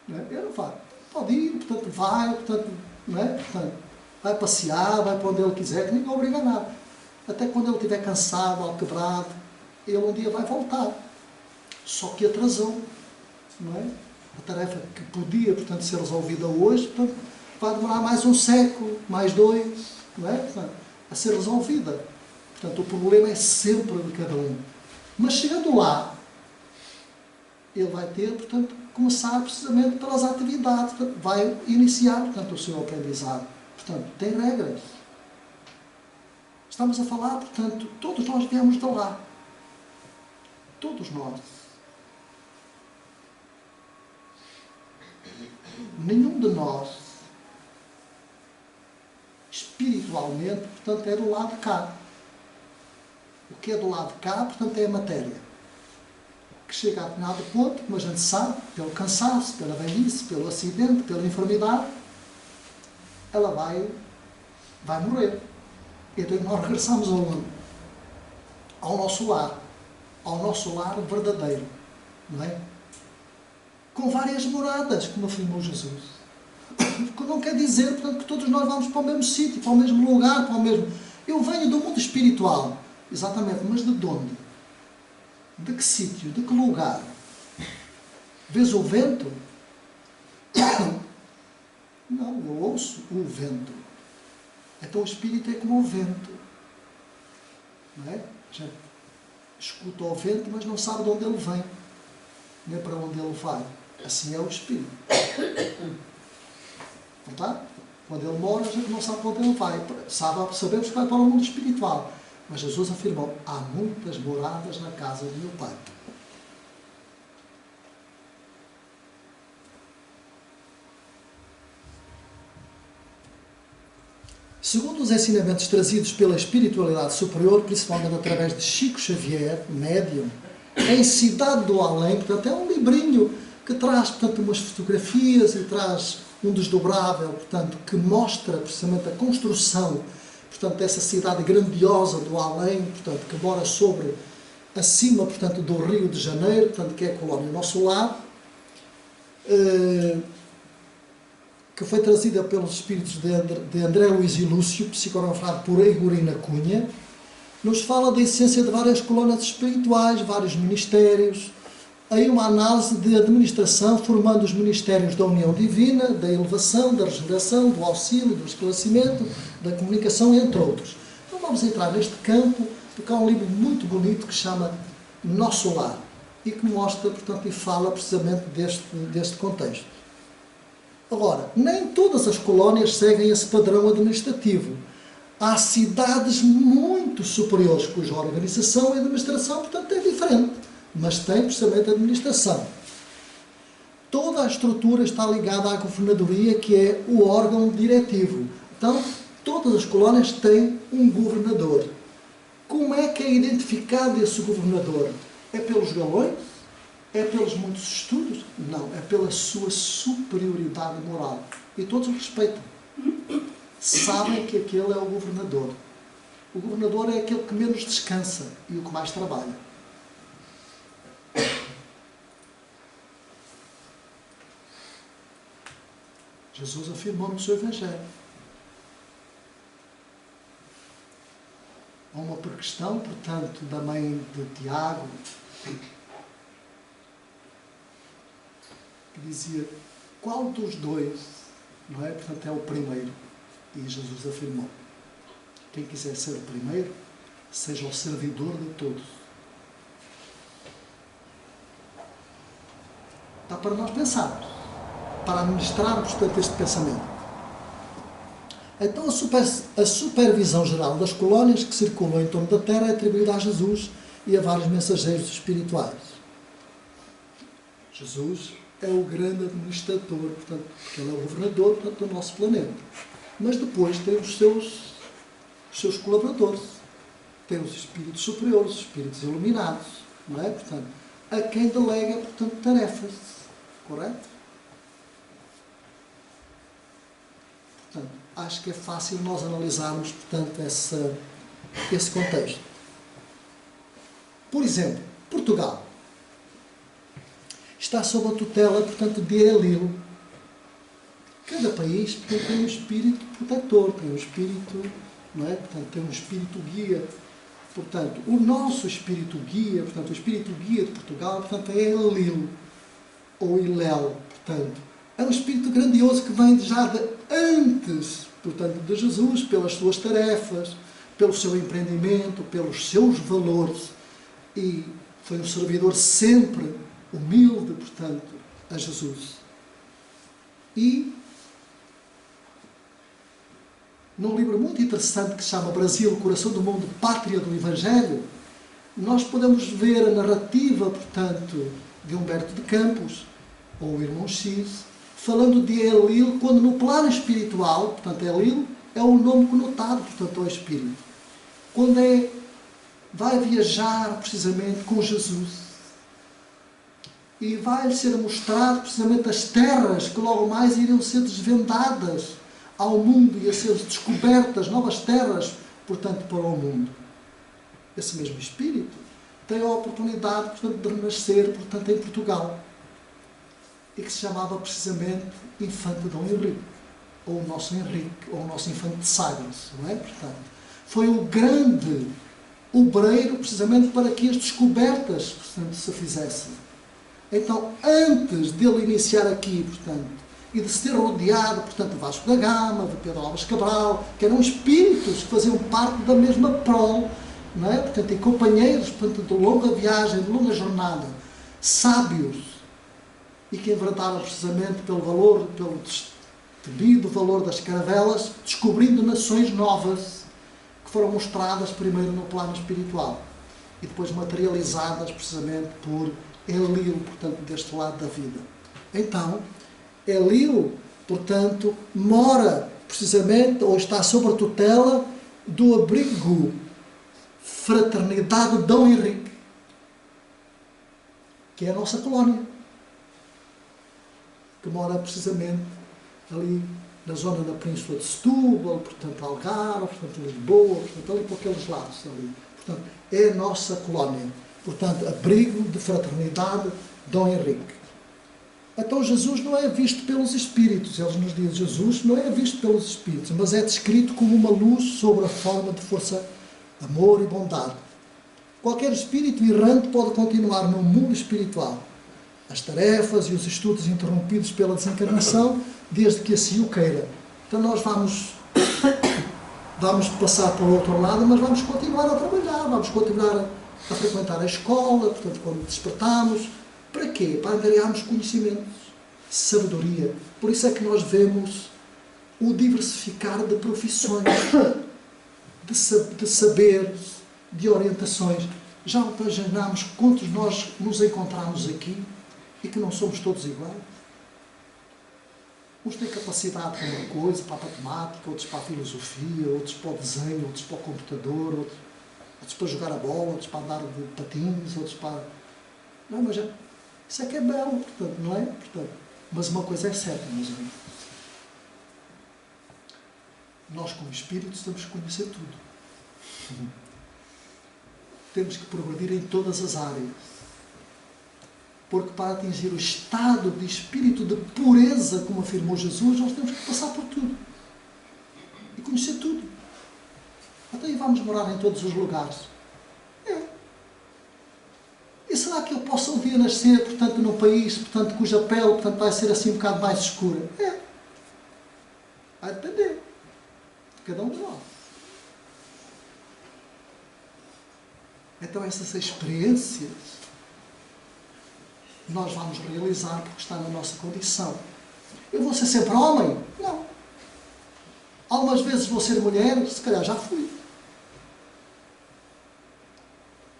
Não é? Eu não faço. Pode ir, portanto vai, portanto, não é? Portanto, vai passear, vai para onde ele quiser, que ninguém obriga a nada. Até quando ele estiver cansado ou quebrado, ele um dia vai voltar. Só que atrasou. Não é? A tarefa que podia, portanto, ser resolvida hoje, portanto, vai demorar mais um século, mais 2, não é? Portanto, a ser resolvida. Portanto, o problema é sempre de cada um. Mas chegando lá, ele vai ter, portanto, começar precisamente pelas atividades, portanto, vai iniciar, portanto, o seu aprendizado. Portanto, tem regras. Estamos a falar, portanto, todos nós viemos de lá. Todos nós. Nenhum de nós, espiritualmente, portanto, é do lado de cá. O que é do lado de cá, portanto, é a matéria. Que chega a determinado ponto, como a gente sabe, pelo cansaço, pela velhice, pelo acidente, pela enfermidade, ela vai morrer. Então nós regressamos aonde? Ao nosso lar. Ao nosso lar verdadeiro. Não é? Com várias moradas, como afirmou Jesus. Não quer dizer, portanto, que todos nós vamos para o mesmo sítio, para o mesmo lugar, para o mesmo... Eu venho do mundo espiritual. Exatamente, mas de onde? De que sítio? De que lugar? Vês o vento? Não, eu ouço o vento. Então o Espírito é como o vento. Não é? A gente escuta o vento, mas não sabe de onde ele vem, nem para onde ele vai. Assim é o Espírito. Portanto, quando ele mora, a gente não sabe para onde ele vai. Sabemos que vai para o mundo espiritual. Mas Jesus afirmou, há muitas moradas na casa do meu Pai. Segundo os ensinamentos trazidos pela espiritualidade superior, principalmente através de Chico Xavier, médium, em Cidade do Além, portanto, é um livrinho que traz, portanto, umas fotografias e traz um desdobrável, portanto, que mostra precisamente a construção, portanto, dessa cidade grandiosa do Além, portanto, que mora acima, portanto, do Rio de Janeiro, portanto, que é a colónia Nosso Lar, que foi trazida pelos espíritos de André Luiz e Lúcio, psicografado por Eigorina Cunha, nos fala da essência de várias colónias espirituais, vários ministérios, aí uma análise de administração, formando os ministérios da união divina, da elevação, da regeneração, do auxílio, do esclarecimento, da comunicação, entre outros. Então vamos entrar neste campo, porque há um livro muito bonito que se chama Nosso Lar, e que mostra, portanto, e fala precisamente deste contexto. Agora, nem todas as colónias seguem esse padrão administrativo. Há cidades muito superiores, cuja organização e administração, portanto, é diferente, mas tem precisamente administração. Toda a estrutura está ligada à governadoria, que é o órgão diretivo. Então, todas as colónias têm um governador. Como é que é identificado esse governador? É pelos galões? É pelos muitos estudos? Não, é pela sua superioridade moral. E todos o respeitam. Sabem que aquele é o governador. O governador é aquele que menos descansa e o que mais trabalha. Jesus afirmou no seu Evangelho. Há uma questão, portanto, da mãe de Tiago, que dizia, qual dos dois, não é? Portanto, é o primeiro. E Jesus afirmou, quem quiser ser o primeiro, seja o servidor de todos. Está para nós pensarmos, para administrarmos, portanto, este pensamento. Então, a supervisão geral das colónias que circulam em torno da Terra é atribuída a Jesus e a vários mensageiros espirituais. Jesus é o grande administrador, portanto, porque ele é o governador, portanto, do nosso planeta. Mas depois tem os seus colaboradores, tem os espíritos superiores, os espíritos iluminados, não é? Portanto, a quem delega, portanto, tarefas, correto? Portanto, acho que é fácil nós analisarmos, portanto, esse contexto. Por exemplo, Portugal está sob a tutela, portanto, de Enlil. Cada país, portanto, tem um espírito protetor, tem um espírito, não é? Portanto, tem um espírito guia. Portanto, o nosso espírito guia, portanto, o espírito guia de Portugal, portanto, é Enlil, ou Ilel, portanto. É um espírito grandioso que vem já de antes, portanto, de Jesus, pelas suas tarefas, pelo seu empreendimento, pelos seus valores. E foi um servidor sempre humilde, portanto, a Jesus. E, num livro muito interessante que se chama Brasil, Coração do Mundo, Pátria do Evangelho, nós podemos ver a narrativa, portanto, de Humberto de Campos, ou o Irmão X, falando de Enlil, quando no plano espiritual, portanto, Enlil é o nome conotado, portanto, ao Espírito. Quando vai viajar, precisamente, com Jesus. E vai ser mostrado, precisamente, as terras que logo mais iriam ser desvendadas ao mundo e a ser descobertas novas terras, portanto, para o mundo. Esse mesmo Espírito tem a oportunidade, portanto, de renascer, portanto, em Portugal. E que se chamava precisamente Infante Dom Henrique, ou o nosso Henrique, ou o nosso Infante de Sagres, não é? Portanto, foi o grande obreiro, precisamente, para que as descobertas, portanto, se fizessem. Então, antes dele iniciar aqui, portanto, e de se ter rodeado, portanto, de Vasco da Gama, de Pedro Álvares Cabral, que eram espíritos que faziam parte da mesma prole, não é? Portanto, e companheiros, portanto, de longa viagem, de longa jornada, sábios, e que enverdaram precisamente pelo valor, pelo devido valor das caravelas, descobrindo nações novas, que foram mostradas primeiro no plano espiritual e depois materializadas precisamente por Enlil, portanto, deste lado da vida. Então, Enlil, portanto, mora precisamente, ou está sob a tutela do abrigo Fraternidade Dom Henrique, que é a nossa colónia, que mora precisamente ali na zona da Península de Setúbal, portanto, Algarve, portanto, Lisboa, portanto, ali por aqueles lados ali. Portanto, é a nossa colónia. Portanto, abrigo de fraternidade Dom Henrique. Então, Jesus não é visto pelos espíritos. Eles nos dizem, Jesus não é visto pelos espíritos, mas é descrito como uma luz sobre a forma de força, amor e bondade. Qualquer espírito errante pode continuar no mundo espiritual. As tarefas e os estudos interrompidos pela desencarnação, desde que assim o queira. Então nós vamos passar para o outro lado, mas vamos continuar a trabalhar, vamos continuar a frequentar a escola, portanto, quando despertamos. Para quê? Para angariarmos conhecimentos, sabedoria. Por isso é que nós vemos o diversificar de profissões, de saberes, de orientações. Já imaginamos quantos nós nos encontramos aqui e que não somos todos iguais? Uns têm capacidade para uma coisa, para a matemática, outros para a filosofia, outros para o desenho, outros para o computador, outros para jogar a bola, outros para andar de patins, outros para... Não, mas isso é que é belo, portanto, não é? Portanto, mas uma coisa é certa, meus amigos. Nós, como espíritos, temos que conhecer tudo. Temos que progredir em todas as áreas. Porque para atingir o estado de espírito de pureza, como afirmou Jesus, nós temos que passar por tudo. E conhecer tudo. Até aí vamos morar em todos os lugares. É. E será que eu posso um dia nascer, portanto, num país, portanto, cuja pele, portanto, vai ser assim um bocado mais escura? É. Vai depender de cada um de nós. Então essas experiências nós vamos realizar porque está na nossa condição. Eu vou ser sempre homem? Não. Algumas vezes vou ser mulher? Se calhar já fui.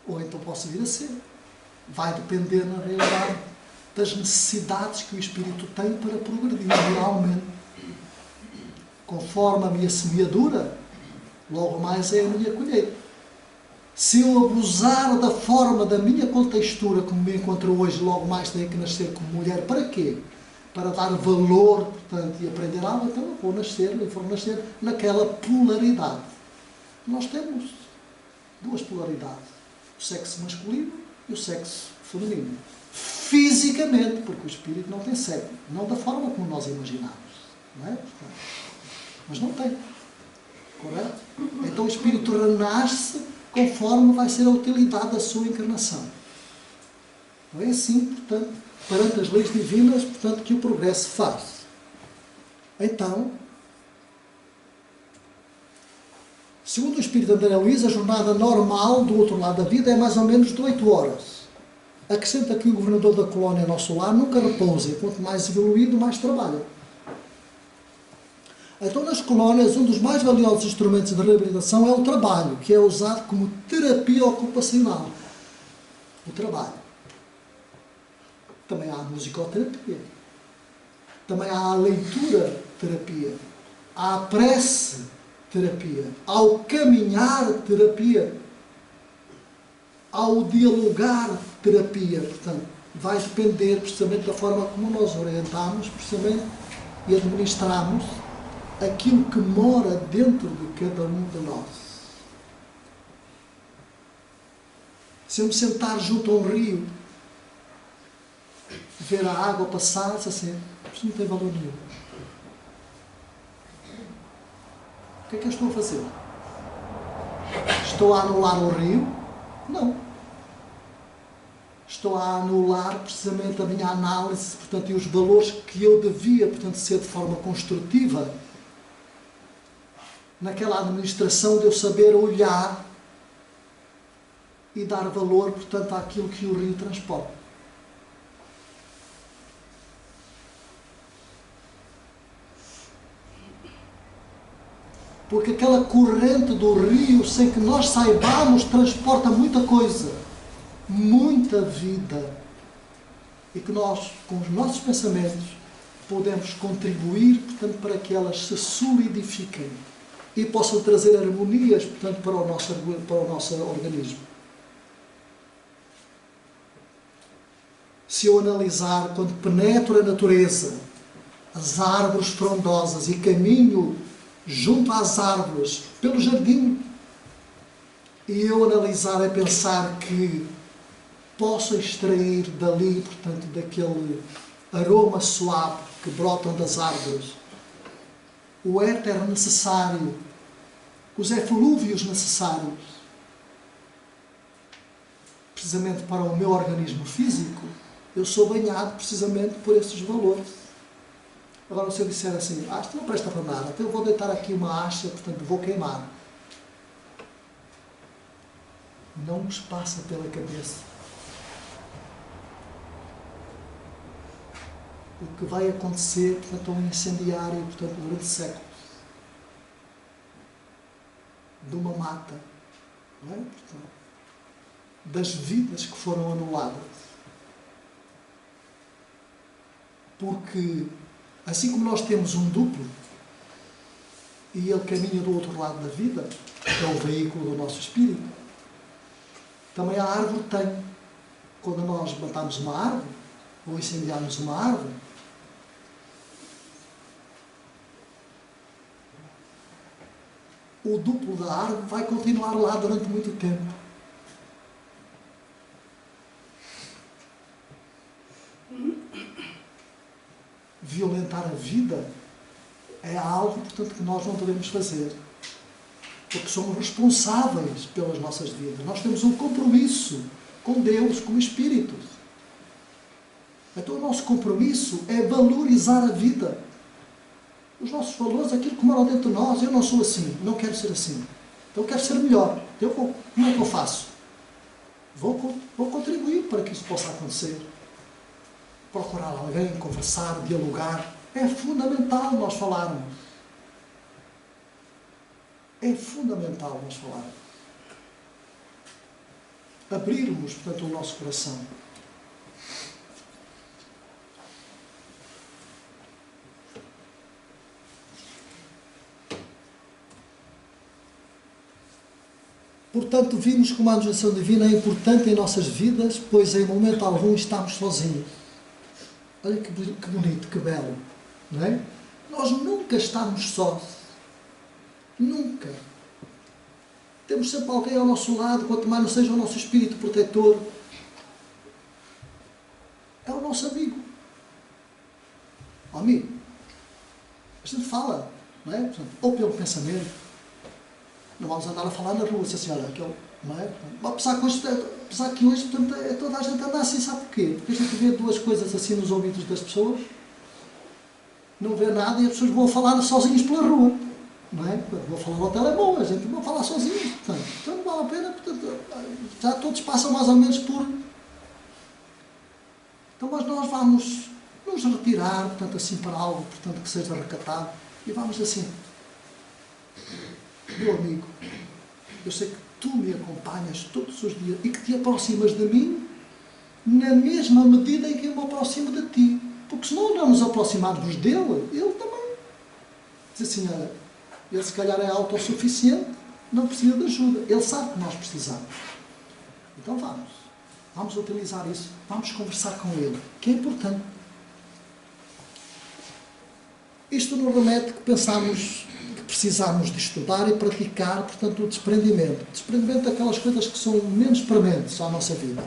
Ou então posso vir a ser. Vai depender, na realidade, das necessidades que o espírito tem para progredir realmente. Conforme a minha semeadura, logo mais é a minha colheita. Se eu abusar da forma da minha contextura como me encontro hoje, logo mais tenho que nascer como mulher. Para quê? Para dar valor, portanto, e aprender algo, então eu vou nascer naquela polaridade. Nós temos duas polaridades. O sexo masculino e o sexo feminino. Fisicamente, porque o espírito não tem sexo. Não da forma como nós imaginamos. Não é? Mas não tem. Correto? Então o espírito renasce conforme vai ser a utilidade da sua encarnação. Não é assim, portanto, perante as leis divinas, portanto, que o progresso faz. Então, segundo o espírito de André Luiz, a jornada normal do outro lado da vida é mais ou menos de 8 horas. Acrescenta que o governador da colónia Nosso Lar nunca repousa, e quanto mais evoluído, mais trabalha. Então, nas colónias, um dos mais valiosos instrumentos de reabilitação é o trabalho, que é usado como terapia ocupacional. O trabalho. Também há a musicoterapia. Também há a leitura-terapia. Há a prece-terapia. Há o caminhar-terapia. Há o dialogar-terapia. Portanto, vai depender precisamente da forma como nós orientamos, precisamente, e administramos aquilo que mora dentro de cada um de nós. Se eu me sentar junto a um rio, ver a água passar, assim, isto não tem valor nenhum. O que é que eu estou a fazer? Estou a anular o rio? Não. Estou estou a anular precisamente a minha análise, portanto, e os valores que eu devia, portanto, ser de forma construtiva naquela administração, de eu saber olhar e dar valor, portanto, àquilo que o rio transporta. Porque aquela corrente do rio, sem que nós saibamos, transporta muita coisa, muita vida. E que nós, com os nossos pensamentos, podemos contribuir, portanto, para que elas se solidifiquem e possam trazer harmonias, portanto, para o nosso organismo. Se eu analisar, quando penetro a natureza, as árvores frondosas e caminho junto às árvores, pelo jardim, e eu analisar e pensar que posso extrair dali, portanto, daquele aroma suave que brotam das árvores, o éter necessário, os eflúvios necessários, precisamente para o meu organismo físico, eu sou banhado precisamente por esses valores. Agora, se eu disser assim, isto não presta para nada, então eu vou deitar aqui uma acha, portanto vou queimar. Não nos passa pela cabeça. O que vai acontecer, portanto, é um incendiário, portanto, durante séculos. De uma mata, não é? Portanto, das vidas que foram anuladas. Porque assim como nós temos um duplo e ele caminha do outro lado da vida, que é o veículo do nosso espírito, também a árvore tem. Quando nós matamos uma árvore ou incendiarmos uma árvore, o duplo da árvore vai continuar lá durante muito tempo. Violentar a vida é algo, portanto, que nós não devemos fazer. Porque somos responsáveis pelas nossas vidas. Nós temos um compromisso com Deus, com o Espírito. Então o nosso compromisso é valorizar a vida. Os nossos valores, aquilo que mora dentro de nós. Eu não sou assim, não quero ser assim. Então eu quero ser melhor. Então, como é que eu faço? Vou contribuir para que isso possa acontecer. Procurar alguém, conversar, dialogar. É fundamental nós falarmos. É fundamental nós falarmos. Abrirmos, portanto, o nosso coração. Portanto, vimos como a administração divina é importante em nossas vidas, pois em momento algum estamos sozinhos. Olha que bonito, que belo, não é? Nós nunca estamos sós. Nunca. Temos sempre alguém ao nosso lado, quanto mais não seja o nosso espírito protetor. É o nosso amigo. O amigo. A gente fala, não é? Portanto, ou pelo pensamento. Não vamos andar a falar na rua, assim, olha, aquele, não é? Apesar que hoje, portanto, toda a gente anda assim, sabe porquê? Porque a gente vê duas coisas assim nos ouvidos das pessoas, não vê nada e as pessoas vão falar sozinhas pela rua, não é? Vou falar ao telemóvel, a gente vai falar sozinhos, portanto, então não vale a pena, portanto, já todos passam mais ou menos por... Então, mas nós vamos nos retirar, portanto, assim, para algo, portanto, que seja recatado, e vamos assim... Meu amigo, eu sei que tu me acompanhas todos os dias e que te aproximas de mim na mesma medida em que eu me aproximo de ti. Porque se não nos aproximarmos dele, ele também. Diz assim, olha, ele se calhar é autossuficiente, não precisa de ajuda. Ele sabe que nós precisamos. Então vamos utilizar isso, vamos conversar com ele, que é importante. Isto nos remete que pensamos... precisamos de estudar e praticar, portanto, o desprendimento. O desprendimento daquelas coisas que são menos prementes à nossa vida.